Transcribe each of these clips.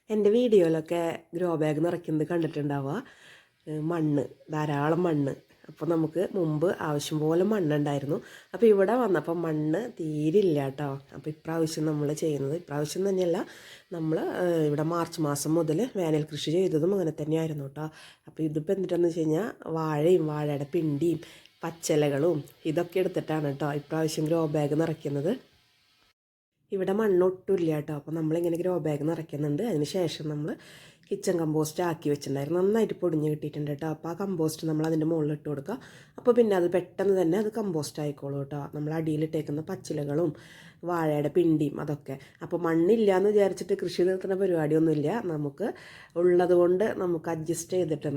എൻ്റെ വീഡിയോയിലൊക്കെ grow bag നിറയ്ക്കുന്നത് കണ്ടിട്ടുണ്ടാവുക മണ്ണ്, ധാരാളം മണ്ണ്. അപ്പോൾ നമുക്ക് മുമ്പ് ആവശ്യം പോലെ മണ്ണുണ്ടായിരുന്നു. അപ്പോൾ ഇവിടെ വന്നപ്പോൾ മണ്ണ് തീരില്ല കേട്ടോ. അപ്പോൾ ഇപ്രാവശ്യം നമ്മൾ ചെയ്യുന്നത്, ഇപ്രാവശ്യം തന്നെയല്ല, നമ്മൾ ഇവിടെ മാർച്ച് മാസം മുതൽ വേനൽ കൃഷി ചെയ്തതും അങ്ങനെ തന്നെയായിരുന്നു കേട്ടോ. അപ്പോൾ ഇതിപ്പോൾ എന്തിട്ടാന്ന് വെച്ച് കഴിഞ്ഞാൽ വാഴയും വാഴയുടെ പിണ്ടിയും പച്ചിലകളും ഇതൊക്കെ എടുത്തിട്ടാണ് കേട്ടോ ഇപ്രാവശ്യം ഗ്രോ ബാഗ് നിറയ്ക്കുന്നത്. ഇവിടെ മണ്ണൊട്ടുമില്ല കേട്ടോ. അപ്പോൾ നമ്മളിങ്ങനെ ഗ്രോ ബാഗ് നിറയ്ക്കുന്നുണ്ട്. അതിന് ശേഷം നമ്മൾ കിച്ചൺ കമ്പോസ്റ്റ് ആക്കി വെച്ചിട്ടുണ്ടായിരുന്നു. നന്നായിട്ട് പൊടിഞ്ഞ് കിട്ടിയിട്ടുണ്ട് കേട്ടോ. അപ്പോൾ ആ കമ്പോസ്റ്റ് നമ്മൾ അതിൻ്റെ മുകളിൽ ഇട്ട് കൊടുക്കുക. അപ്പോൾ പിന്നെ അത് പെട്ടെന്ന് തന്നെ അത് കമ്പോസ്റ്റ് ആയിക്കോളൂ കേട്ടോ. നമ്മൾ അടിയിലിട്ടേക്കുന്ന പച്ചിലകളും വാഴയുടെ പിണ്ടിയും അതൊക്കെ. അപ്പോൾ മണ്ണില്ല എന്ന് വിചാരിച്ചിട്ട് കൃഷി നിർത്തുന്ന പരിപാടിയൊന്നുമില്ല. നമുക്ക് ഉള്ളത് കൊണ്ട് നമുക്ക് അഡ്ജസ്റ്റ് ചെയ്തിട്ട്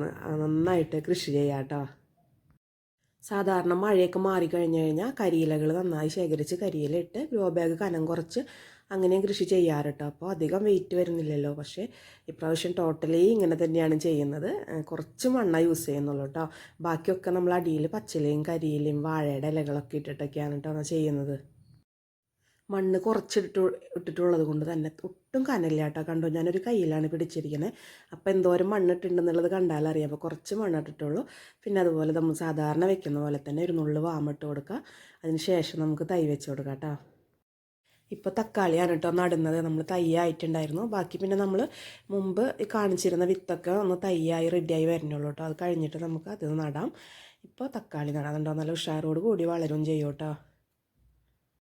നന്നായിട്ട് കൃഷി ചെയ്യാം കേട്ടോ. സാധാരണ മഴയൊക്കെ മാറിക്കഴിഞ്ഞ് കഴിഞ്ഞാൽ കരിയിലകൾ നന്നായി ശേഖരിച്ച് കരിയിലിട്ട് ഗ്രോ ബാഗ് കനം കുറച്ച് അങ്ങനെയും കൃഷി ചെയ്യാറ് കേട്ടോ. അപ്പോൾ അധികം വെയിറ്റ് വരുന്നില്ലല്ലോ. പക്ഷേ ഇപ്രാവശ്യം ടോട്ടലി ഇങ്ങനെ തന്നെയാണ് ചെയ്യുന്നത്. കുറച്ച് മണ്ണ യൂസ് ചെയ്യുന്നുള്ളൂ കേട്ടോ. ബാക്കിയൊക്കെ നമ്മൾ അടിയിൽ പച്ചിലയും കരിയിലയും വാഴയുടെ ഇലകളൊക്കെ ഇട്ടിട്ടൊക്കെയാണ് കേട്ടോ ചെയ്യുന്നത്. മണ്ണ് ഇട്ടിട്ടുള്ളത് കൊണ്ട് തന്നെ ഒട്ടും കനല്ല കേട്ടോ. കണ്ടോ, ഞാനൊരു കയ്യിലാണ് പിടിച്ചിരിക്കുന്നത്. അപ്പോൾ എന്തോരം മണ്ണിട്ടുണ്ടെന്നുള്ളത് കണ്ടാലറിയാം. അപ്പോൾ കുറച്ച് മണ്ണിട്ടിട്ടുള്ളൂ. പിന്നെ അതുപോലെ നമ്മൾ സാധാരണ വെക്കുന്ന പോലെ തന്നെ ഒരു നുള്ളു വാമിട്ട് കൊടുക്കുക. അതിന് ശേഷം നമുക്ക് തൈ വെച്ച് കൊടുക്കാം കേട്ടോ. ഇപ്പോൾ തക്കാളിയാണ് കേട്ടോ നടുന്നത്. നമ്മൾ തൈയായിട്ടുണ്ടായിരുന്നു. ബാക്കി പിന്നെ നമ്മൾ മുമ്പ് കാണിച്ചിരുന്ന വിത്തൊക്കെ ഒന്ന് തൈയായി റെഡിയായി വരുന്നുള്ളൂ കേട്ടോ. അത് കഴിഞ്ഞിട്ട് നമുക്ക് അത് നടാം. ഇപ്പോൾ തക്കാളി നടാം. നല്ല ഉഷാറോട് കൂടി വളരും ചെയ്യും കേട്ടോ.